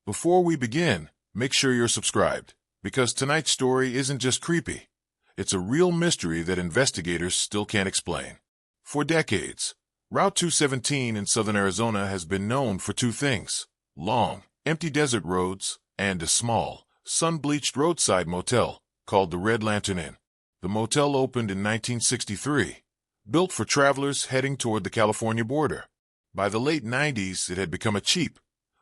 Before we begin, make sure you're subscribed, because tonight's story isn't just creepy. It's a real mystery that investigators still can't explain. For decades, Route 217 in southern Arizona has been known for two things: long, empty desert roads and a small, sun-bleached roadside motel called the Red Lantern Inn. The motel opened in 1963, built for travelers heading toward the California border. By the late 90s, it had become a cheap,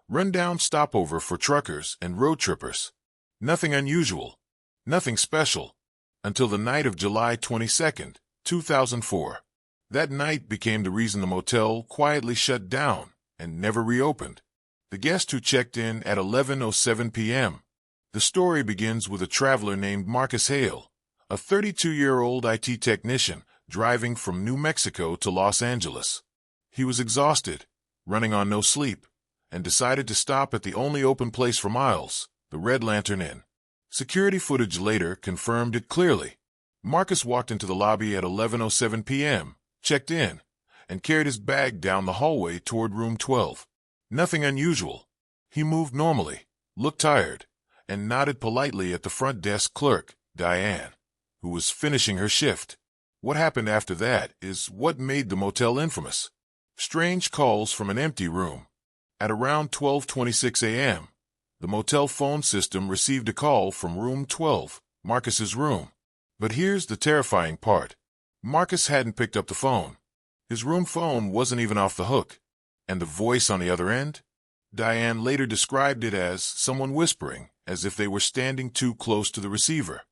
run-down stopover for truckers and road trippers. Nothing unusual, nothing special, until the night of July 22, 2004. That night became the reason the motel quietly shut down and never reopened. The guest who checked in at 11:07 p.m. The story begins with a traveler named Marcus Hale, a 32-year-old IT technician driving from New Mexico to Los Angeles. He was exhausted, running on no sleep, and decided to stop at the only open place for miles, the Red Lantern Inn. Security footage later confirmed it clearly. Marcus walked into the lobby at 11:07 p.m., checked in, and carried his bag down the hallway toward room 12. Nothing unusual. He moved normally, looked tired, and nodded politely at the front desk clerk, Diane, who was finishing her shift. What happened after that is what made the motel infamous. Strange calls from an empty room. At around 12:26 a.m., the motel phone system received a call from room 12, Marcus's room. But here's the terrifying part. Marcus hadn't picked up the phone. His room phone wasn't even off the hook. And the voice on the other end? Diane later described it as someone whispering, as if they were standing too close to the receiver.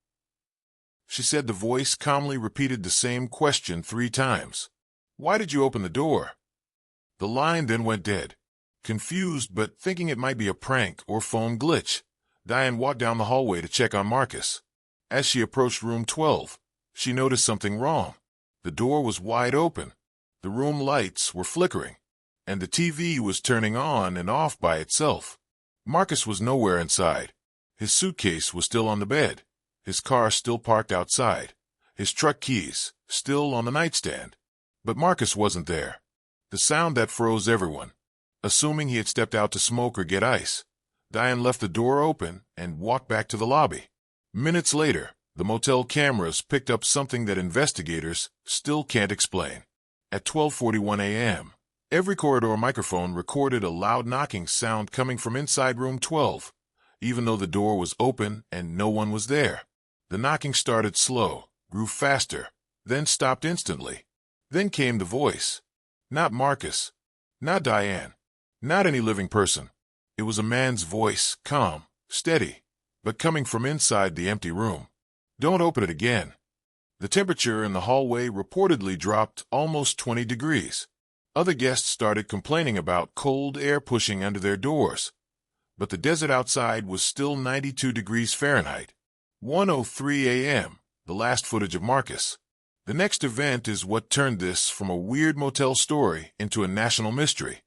She said the voice calmly repeated the same question 3 times. "Why did you open the door?" The line then went dead. Confused but thinking it might be a prank or phone glitch, Diane walked down the hallway to check on Marcus. As she approached room 12, she noticed something wrong. The door was wide open, the room lights were flickering, and the TV was turning on and off by itself. Marcus was nowhere inside. His suitcase was still on the bed, his car still parked outside, his truck keys still on the nightstand. But Marcus wasn't there. The sound that froze everyone. Assuming he had stepped out to smoke or get ice, Diane left the door open and walked back to the lobby. Minutes later, the motel cameras picked up something that investigators still can't explain. At 12:41 a.m., every corridor microphone recorded a loud knocking sound coming from inside room 12, even though the door was open and no one was there. The knocking started slow, grew faster, then stopped instantly. Then came the voice. Not Marcus, not Diane, not any living person. It was a man's voice, calm, steady, but coming from inside the empty room. "Don't open it again." The temperature in the hallway reportedly dropped almost 20 degrees. Other guests started complaining about cold air pushing under their doors. But the desert outside was still 92 degrees Fahrenheit. 1:03 a.m., the last footage of Marcus. The next event is what turned this from a weird motel story into a national mystery.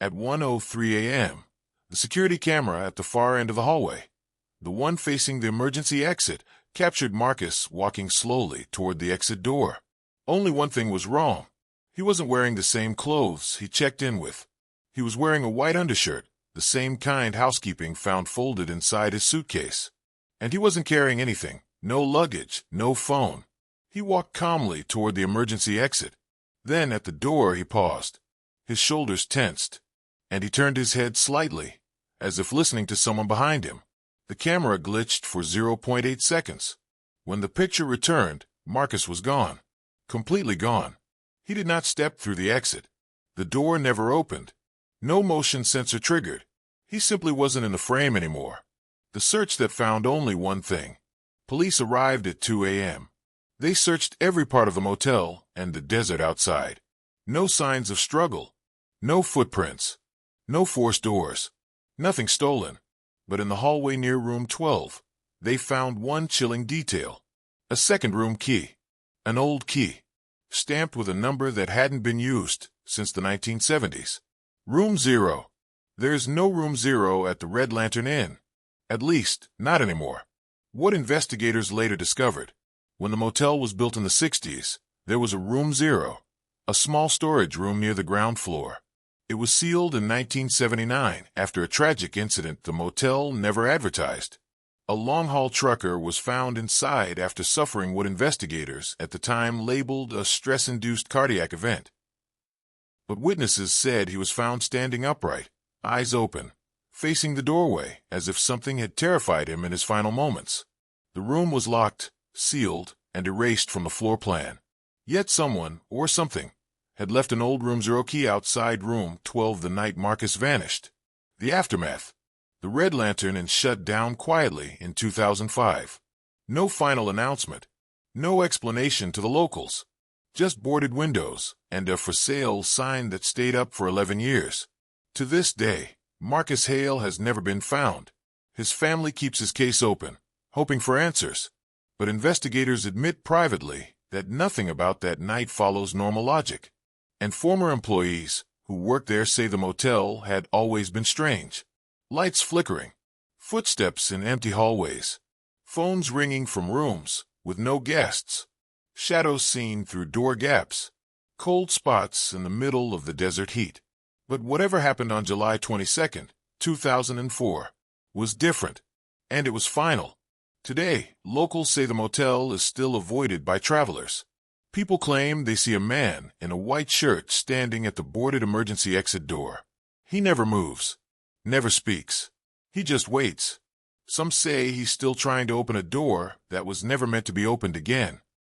At 1:03 a.m., the security camera at the far end of the hallway, the one facing the emergency exit, captured Marcus walking slowly toward the exit door. Only one thing was wrong. He wasn't wearing the same clothes he checked in with. He was wearing a white undershirt, the same kind housekeeping found folded inside his suitcase. And he wasn't carrying anything, no luggage, no phone. He walked calmly toward the emergency exit. Then at the door he paused. His shoulders tensed, and he turned his head slightly, as if listening to someone behind him. The camera glitched for 0.8 seconds. When the picture returned, Marcus was gone. Completely gone. He did not step through the exit. The door never opened. No motion sensor triggered. He simply wasn't in the frame anymore. The search that found only one thing. Police arrived at 2 a.m. They searched every part of the motel and the desert outside. No signs of struggle. No footprints. No forced doors. Nothing stolen. But in the hallway near room 12, they found one chilling detail. A second room key. An old key, stamped with a number that hadn't been used since the 1970s. Room 0. There's no room 0 at the Red Lantern Inn. At least, not anymore. What investigators later discovered. When the motel was built in the 60s, there was a room 0, a small storage room near the ground floor. It was sealed in 1979 after a tragic incident the motel never advertised. A long-haul trucker was found inside after suffering what investigators at the time labeled a stress-induced cardiac event. But witnesses said he was found standing upright, eyes open, facing the doorway as if something had terrified him in his final moments. The room was locked, sealed, and erased from the floor plan. Yet someone, or something, had left an old room 0 key outside room 12 the night Marcus vanished. The aftermath. The Red Lantern and shut down quietly in 2005. No final announcement. No explanation to the locals. Just boarded windows and a for sale sign that stayed up for 11 years. To this day, Marcus Hale has never been found. His family keeps his case open, hoping for answers. But investigators admit privately that nothing about that night follows normal logic. And former employees who worked there say the motel had always been strange. Lights flickering, footsteps in empty hallways, phones ringing from rooms with no guests, shadows seen through door gaps, cold spots in the middle of the desert heat. But whatever happened on July 22, 2004, was different, and it was final. Today, locals say the motel is still avoided by travelers. People claim they see a man in a white shirt standing at the boarded emergency exit door. He never moves, never speaks. He just waits. Some say he's still trying to open a door that was never meant to be opened again.